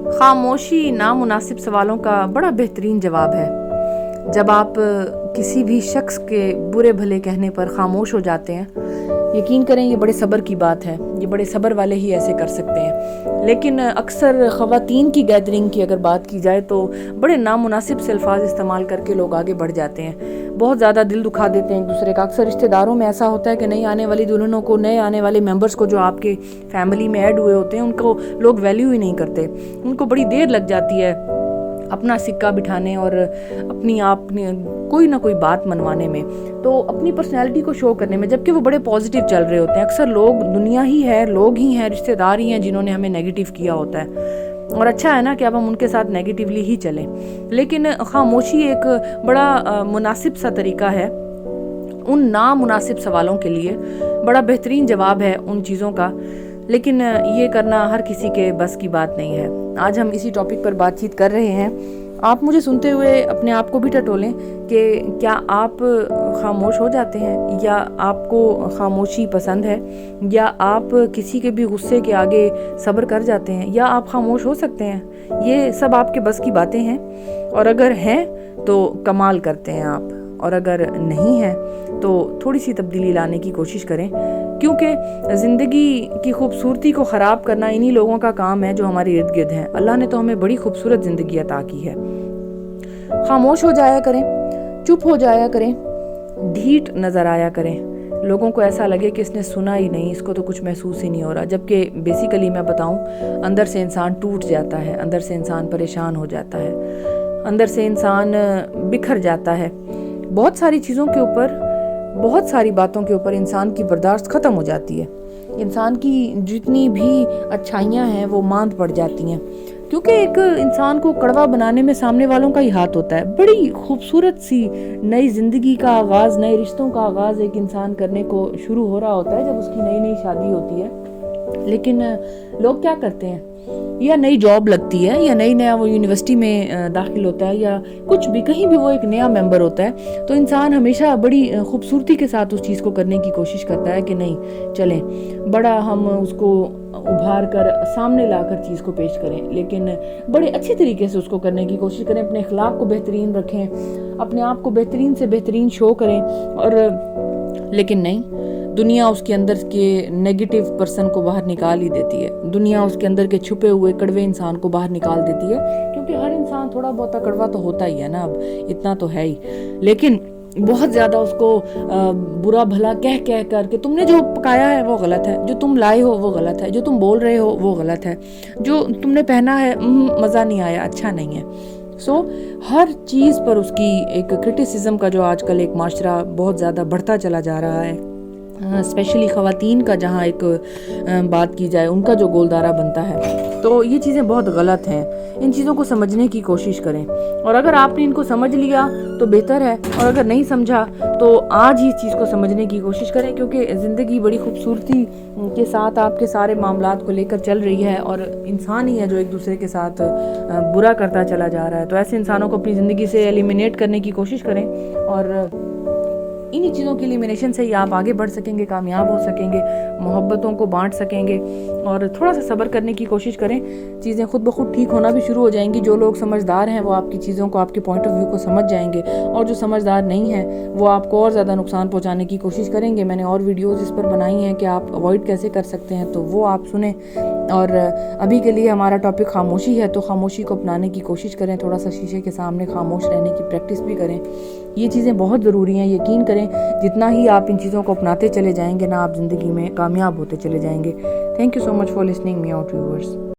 خاموشی نامناسب سوالوں کا بڑا بہترین جواب ہے۔ جب آپ کسی بھی شخص کے برے بھلے کہنے پر خاموش ہو جاتے ہیں، یقین کریں یہ بڑے صبر کی بات ہے، یہ بڑے صبر والے ہی ایسے کر سکتے ہیں۔ لیکن اکثر خواتین کی گیدرنگ کی اگر بات کی جائے تو بڑے نامناسب سے الفاظ استعمال کر کے لوگ آگے بڑھ جاتے ہیں، بہت زیادہ دل دکھا دیتے ہیں ایک دوسرے کا۔ اکثر رشتہ داروں میں ایسا ہوتا ہے کہ نئی آنے والی دلہنوں کو، نئے آنے والے ممبرز کو جو آپ کے فیملی میں ایڈ ہوئے ہوتے ہیں، ان کو لوگ ویلیو ہی نہیں کرتے، ان کو بڑی دیر لگ جاتی ہے اپنا سکہ بٹھانے اور اپنی آپ کوئی نہ کوئی بات منوانے میں، تو اپنی پرسنالٹی کو شو کرنے میں، جبکہ وہ بڑے پازیٹیو چل رہے ہوتے ہیں۔ اکثر لوگ دنیا ہی ہے، لوگ ہی ہیں، رشتہ دار ہی ہیں جنہوں نے ہمیں نیگیٹیو کیا ہوتا ہے، اور اچھا ہے نا کہ اب ہم ان کے ساتھ نیگیٹیولی ہی چلیں۔ لیکن خاموشی ایک بڑا مناسب سا طریقہ ہے ان نامناسب سوالوں کے لیے، بڑا بہترین جواب ہے ان چیزوں کا، لیکن یہ کرنا ہر کسی کے بس کی بات نہیں ہے۔ آج ہم اسی ٹاپک پر بات چیت کر رہے ہیں۔ آپ مجھے سنتے ہوئے اپنے آپ کو بھی ٹٹولیں کہ کیا آپ خاموش ہو جاتے ہیں، یا آپ کو خاموشی پسند ہے، یا آپ کسی کے بھی غصے کے آگے صبر کر جاتے ہیں، یا آپ خاموش ہو سکتے ہیں۔ یہ سب آپ کے بس کی باتیں ہیں، اور اگر ہیں تو کمال کرتے ہیں آپ، اور اگر نہیں ہیں تو تھوڑی سی تبدیلی لانے کی کوشش کریں، کیونکہ زندگی کی خوبصورتی کو خراب کرنا انہی لوگوں کا کام ہے جو ہمارے ارد گرد ہیں۔ اللہ نے تو ہمیں بڑی خوبصورت زندگی عطا کی ہے۔ خاموش ہو جایا کریں، چپ ہو جایا کریں، ڈھیٹ نظر آیا کریں، لوگوں کو ایسا لگے کہ اس نے سنا ہی نہیں، اس کو تو کچھ محسوس ہی نہیں ہو رہا، جبکہ بیسیکلی میں بتاؤں، اندر سے انسان ٹوٹ جاتا ہے، اندر سے انسان پریشان ہو جاتا ہے، اندر سے انسان بکھر جاتا ہے۔ بہت ساری چیزوں کے اوپر، بہت ساری باتوں کے اوپر انسان کی برداشت ختم ہو جاتی ہے، انسان کی جتنی بھی اچھائیاں ہیں وہ ماند پڑ جاتی ہیں، کیونکہ ایک انسان کو کڑوا بنانے میں سامنے والوں کا ہی ہاتھ ہوتا ہے۔ بڑی خوبصورت سی نئی زندگی کا آغاز، نئے رشتوں کا آغاز ایک انسان کرنے کو شروع ہو رہا ہوتا ہے جب اس کی نئی نئی شادی ہوتی ہے، لیکن لوگ کیا کرتے ہیں، یا نئی جاب لگتی ہے، یا نیا وہ یونیورسٹی میں داخل ہوتا ہے، یا کچھ بھی، کہیں بھی وہ ایک نیا ممبر ہوتا ہے، تو انسان ہمیشہ بڑی خوبصورتی کے ساتھ اس چیز کو کرنے کی کوشش کرتا ہے کہ نہیں چلیں بڑا ہم اس کو ابھار کر سامنے لا کر چیز کو پیش کریں، لیکن بڑے اچھے طریقے سے اس کو کرنے کی کوشش کریں، اپنے اخلاق کو بہترین رکھیں، اپنے آپ کو بہترین سے بہترین شو کریں، اور لیکن نہیں، دنیا اس کے اندر کے نیگیٹو پرسن کو باہر نکال ہی دیتی ہے، دنیا اس کے اندر کے چھپے ہوئے کڑوے انسان کو باہر نکال دیتی ہے، کیونکہ ہر انسان تھوڑا بہت کڑوا تو ہوتا ہی ہے نا، اب اتنا تو ہے ہی، لیکن بہت زیادہ اس کو برا بھلا کہہ کر کہ تم نے جو پکایا ہے وہ غلط ہے، جو تم لائے ہو وہ غلط ہے، جو تم بول رہے ہو وہ غلط ہے، جو تم نے پہنا ہے مزہ نہیں آیا، اچھا نہیں ہے۔ ہر چیز پر اس کی ایک کرٹیسزم کا جو آج کل ایک معاشرہ بہت زیادہ بڑھتا چلا جا رہا ہے، اسپیشلی خواتین کا جہاں ایک بات کی جائے، ان کا جو گولدارہ بنتا ہے، تو یہ چیزیں بہت غلط ہیں۔ ان چیزوں کو سمجھنے کی کوشش کریں، اور اگر آپ نے ان کو سمجھ لیا تو بہتر ہے، اور اگر نہیں سمجھا تو آج ہی اس چیز کو سمجھنے کی کوشش کریں، کیونکہ زندگی بڑی خوبصورتی کے ساتھ آپ کے سارے معاملات کو لے کر چل رہی ہے، اور انسان ہی ہے جو ایک دوسرے کے ساتھ برا کرتا چلا جا رہا ہے، تو ایسے انسانوں کو اپنی زندگی سے ایلیمینیٹ کرنے کی کوشش کریں، اور انہی چیزوں کی ایلیمینیشن سے ہی آپ آگے بڑھ سکیں گے، کامیاب ہو سکیں گے، محبتوں کو بانٹ سکیں گے، اور تھوڑا سا صبر کرنے کی کوشش کریں، چیزیں خود بخود ٹھیک ہونا بھی شروع ہو جائیں گی۔ جو لوگ سمجھدار ہیں وہ آپ کی چیزوں کو، آپ کے پوائنٹ آف ویو کو سمجھ جائیں گے، اور جو سمجھدار نہیں ہیں وہ آپ کو اور زیادہ نقصان پہنچانے کی کوشش کریں گے۔ میں نے اور ویڈیوز اس پر بنائی ہیں کہ آپ اوائڈ کیسے کر سکتے ہیں، تو وہ آپ سنیں، اور ابھی کے لیے ہمارا ٹاپک خاموشی ہے، تو خاموشی کو اپنانے کی کوشش کریں، تھوڑا سا شیشے کے سامنے خاموش رہنے کی پریکٹس بھی کریں۔ یہ چیزیں بہت ضروری ہیں، یقین کریں جتنا ہی آپ ان چیزوں کو اپناتے چلے جائیں گے نا، آپ زندگی میں کامیاب ہوتے چلے جائیں گے۔ Thank you so much for listening me out viewers.